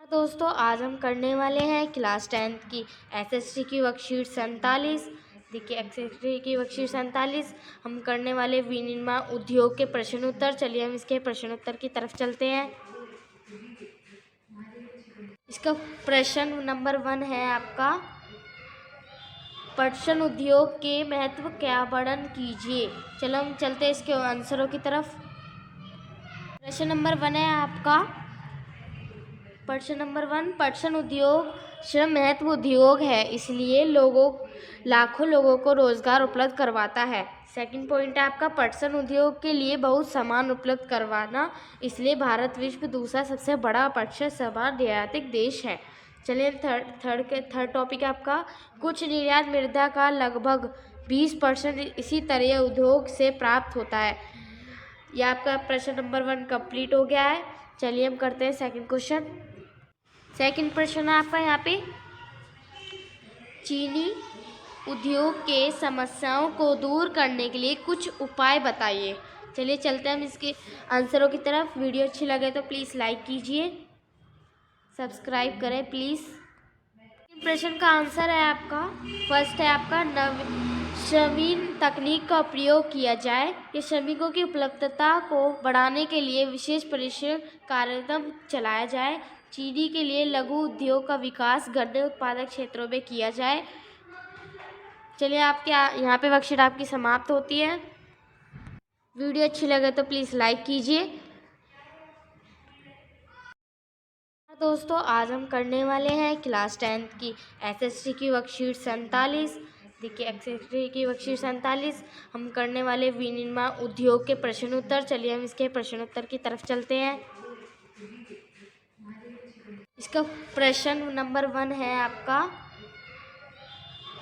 दोस्तों आज हम करने वाले हैं क्लास 10th की एसएसटी की वर्कशीट 47। देखिए एसएसटी की वर्कशीट 47 हम करने वाले विनिर्माण उद्योग के प्रश्न उत्तर। चलिए हम इसके प्रश्न उत्तर की तरफ चलते हैं। इसका प्रश्न नंबर 1 है आपका, पटसन उद्योग के महत्व का वर्णन कीजिए। चलो हम चलते हैं इसके आंसरों की तरफ। प्रश्न नंबर 1 है आपका, प्रश्न नंबर 1, पटसन उद्योग श्रम महत्व उद्योग है, इसलिए लाखों लोगों को रोजगार उपलब्ध करवाता है। सेकंड पॉइंट है आपका, पटसन उद्योग के लिए बहुत सामान उपलब्ध करवाना, इसलिए भारत विश्व का दूसरा सबसे बड़ा पटसन सामान निर्यातक देश है। चलिए थर्ड टॉपिक है आपका, कुछ निर्यात मृदा का लगभग 20% इसी तरह उद्योग से प्राप्त होता है। यह आपका प्रश्न नंबर 1 कंप्लीट हो गया है। चलिए हम करते हैं सेकंड क्वेश्चन। सेकंड प्रश्न है आपका यहाँ पे, चीनी उद्योग के समस्याओं को दूर करने के लिए कुछ उपाय बताइए। चलिए चलते हैं हम इसके आंसरों की तरफ। वीडियो अच्छी लगे तो प्लीज़ लाइक कीजिए, सब्सक्राइब करें प्लीज़। प्रश्न का आंसर है आपका, फर्स्ट है आपका, नवीन तकनीक का प्रयोग किया जाए। ये श्रमिकों की उपलब्धता को बढ़ाने के लिए विशेष प्रशिक्षण कार्यक्रम चलाया जाए। चीनी के लिए लघु उद्योग का विकास गन्ने उत्पादक क्षेत्रों में किया जाए। चलिए आपके यहाँ पे वर्कशीट आपकी समाप्त होती है। वीडियो अच्छी लगे तो प्लीज़ लाइक कीजिए। दोस्तों आज हम करने वाले हैं क्लास 10th की एसएसटी की वर्कशीट 47। देखिए एसएसटी की वर्कशीट 47 हम करने वाले विनिर्माण उद्योग के प्रश्न उत्तर। चलिए हम इसके प्रश्न उत्तर की तरफ चलते हैं। इसका प्रश्न नंबर 1 है आपका,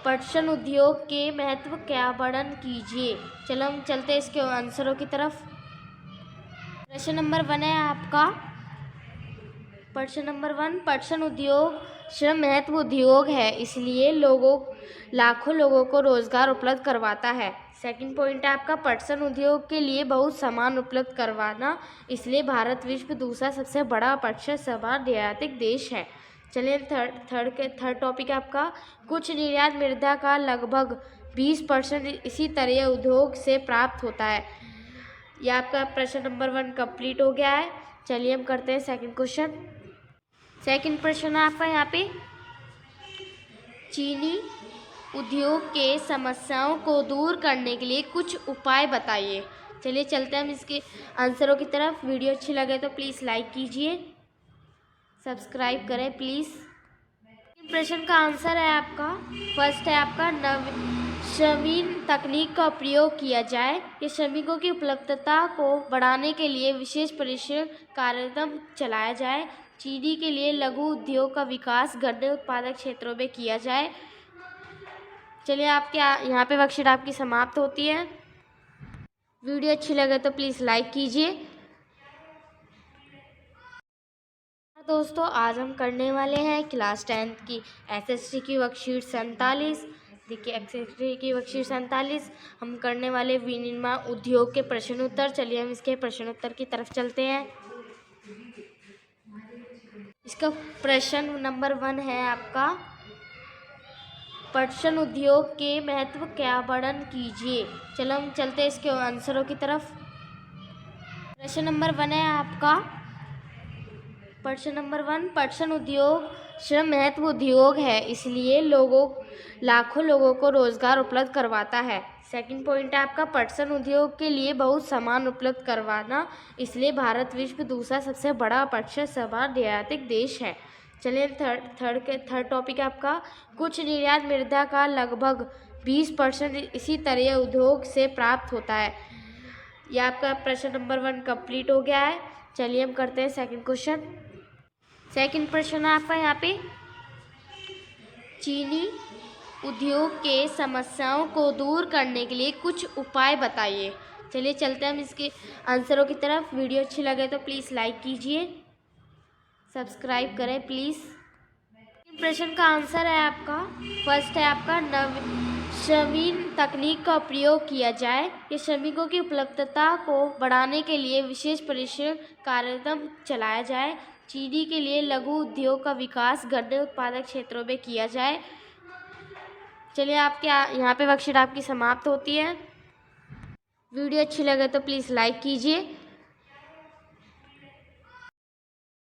पटसन उद्योग के महत्व का वर्णन कीजिए। चलो हम चलते हैं इसके आंसरों की तरफ। प्रश्न नंबर 1 है आपका, प्रश्न नंबर 1, पटसन उद्योग श्रम महत्व उद्योग है, इसलिए लाखों लोगों को रोजगार उपलब्ध करवाता है। सेकंड पॉइंट है आपका, पटसन उद्योग के लिए बहुत सामान उपलब्ध करवाना, इसलिए भारत विश्व का दूसरा सबसे बड़ा पटसन सामान निर्यातक देश है। चलिए थर्ड टॉपिक है आपका, कुछ निर्यात मृदा का लगभग 20% इसी तरह उद्योग से प्राप्त होता है। यह आपका प्रश्न नंबर 1 कंप्लीट हो गया है। चलिए हम करते हैं सेकंड क्वेश्चन। सेकंड प्रश्न है आपका यहाँ पे, चीनी उद्योग के समस्याओं को दूर करने के लिए कुछ उपाय बताइए। चलिए चलते हैं हम इसके आंसरों की तरफ। वीडियो अच्छी लगे तो प्लीज़ लाइक कीजिए, सब्सक्राइब करें प्लीज़। प्रश्न का आंसर है आपका, फर्स्ट है आपका, नवीन तकनीक का प्रयोग किया जाए। ये श्रमिकों की उपलब्धता को बढ़ाने के लिए विशेष प्रशिक्षण कार्यक्रम चलाया जाए। चीनी के लिए लघु उद्योग का विकास गन्ने उत्पादक क्षेत्रों में किया जाए। चलिए आपके यहाँ पे वर्कशीट आपकी समाप्त होती है। वीडियो अच्छी लगे तो प्लीज़ लाइक कीजिए। दोस्तों आज हम करने वाले हैं क्लास 10th की एसएसटी की वर्कशीट 47। देखिए एसएसटी की वर्कशीट 47 हम करने वाले विनिर्माण उद्योग के प्रश्न उत्तर। चलिए हम इसके प्रश्न उत्तर की तरफ चलते हैं। इसका प्रश्न नंबर 1 है आपका, पटसन उद्योग के महत्व का वर्णन कीजिए। चलो हम चलते हैं इसके आंसरों की तरफ। प्रश्न नंबर 1 है आपका, प्रश्न नंबर 1, पटसन उद्योग श्रम महत्व उद्योग है, इसलिए लाखों लोगों को रोजगार उपलब्ध करवाता है। सेकंड पॉइंट है आपका, पटसन उद्योग के लिए बहुत सामान उपलब्ध करवाना, इसलिए भारत विश्व का दूसरा सबसे बड़ा पटसन सामान निर्यातक देश है। चलिए थर्ड टॉपिक है आपका, कुछ निर्यात मृदा का लगभग 20% इसी तरह उद्योग से प्राप्त होता है। यह आपका प्रश्न नंबर 1 कंप्लीट हो गया है। चलिए हम करते हैं सेकंड क्वेश्चन। सेकंड प्रश्न है आपका यहाँ पे, चीनी उद्योग के समस्याओं को दूर करने के लिए कुछ उपाय बताइए। चलिए चलते हैं हम इसके आंसरों की तरफ। वीडियो अच्छी लगे तो प्लीज़ लाइक कीजिए, सब्सक्राइब करें प्लीज़। प्रश्न का आंसर है आपका, फर्स्ट है आपका, नवीन तकनीक का प्रयोग किया जाए। ये श्रमिकों की उपलब्धता को बढ़ाने के लिए विशेष प्रशिक्षण कार्यक्रम चलाया जाए। चीनी के लिए लघु उद्योग का विकास गन्ने उत्पादक क्षेत्रों में किया जाए। चलिए आपके यहाँ पे वर्कशीट आपकी समाप्त होती है। वीडियो अच्छी लगे तो प्लीज़ लाइक कीजिए।